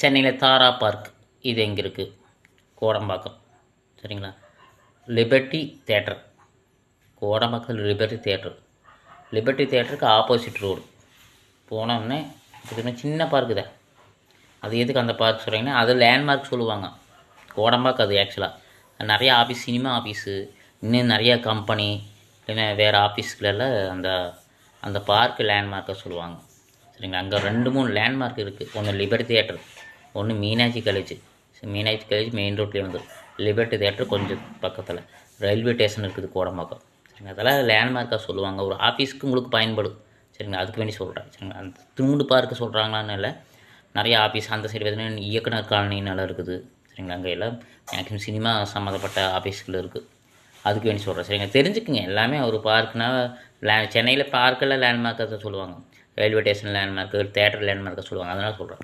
சென்னையில் தாரா பார்க் இது எங்கே இருக்குது? கோடம்பாக்கம். சரிங்களா? Liberty theatre, Kodambakkam liberty theatre. Liberty தேட்டருக்கு ஆப்போசிட் ரோடு போனோம்னே இது சின்ன பார்க்கு தான். அது எதுக்கு அந்த பார்க் சொல்கிறீங்கன்னா, அது லேண்ட்மார்க் சொல்லுவாங்க. கோடம்பாக்கம் அது ஆக்சுவலாக நிறையா ஆஃபீஸ், சினிமா ஆஃபீஸு, இன்னும் நிறையா கம்பெனி, இல்லைன்னா வேறு ஆஃபீஸ்களெல்லாம் அந்த அந்த பார்க்கு லேண்ட்மார்க்கை சொல்லுவாங்க. சரிங்களா? அங்கே 2-3 லேண்ட்மார்க் இருக்குது. ஒன்று லிபர்ட்டி தேட்டர், ஒன்று Meenakshi College. Meenakshi College main ரோட்லேயே வந்து, லிபர்ட்டி தேட்டர் கொஞ்சம் பக்கத்தில் ரயில்வே ஸ்டேஷன் இருக்குது கோடம்பாக்கம். சரிங்களா? அதெல்லாம் லேண்ட்மார்க்காக சொல்லுவாங்க. ஒரு ஆஃபீஸ்க்கு உங்களுக்கு பயன்படும். சரிங்களா? அதுக்கு வேண்டி சொல்கிறேன். சரிங்களா? அந்த துணுண்டு பார்க்கு சொல்கிறாங்களான்னு இல்லை, நிறையா ஆஃபீஸ் அந்த சைடு பார்த்தீங்கன்னா இயக்குனர் காலனி நல்லா இருக்குது. சரிங்களா? அங்கே எல்லாம் மேக்ஸிமம் சினிமா சம்மந்தப்பட்ட ஆஃபீஸ்கள் இருக்குது. அதுக்கு வேண்டி சொல்கிறேன். சரிங்க, தெரிஞ்சுக்குங்க. எல்லாமே ஒரு பார்க்குனால் சென்னையில் பார்க்கெல்லாம் லேண்ட்மார்க்காக தான் சொல்லுவாங்க. ரயில்வே ஸ்டேஷன் லேண்ட்மார்க்கு, தேட்டர் லேண்ட்மார்க்காக சொல்லுவாங்க. அதனால் சொல்கிறேன்.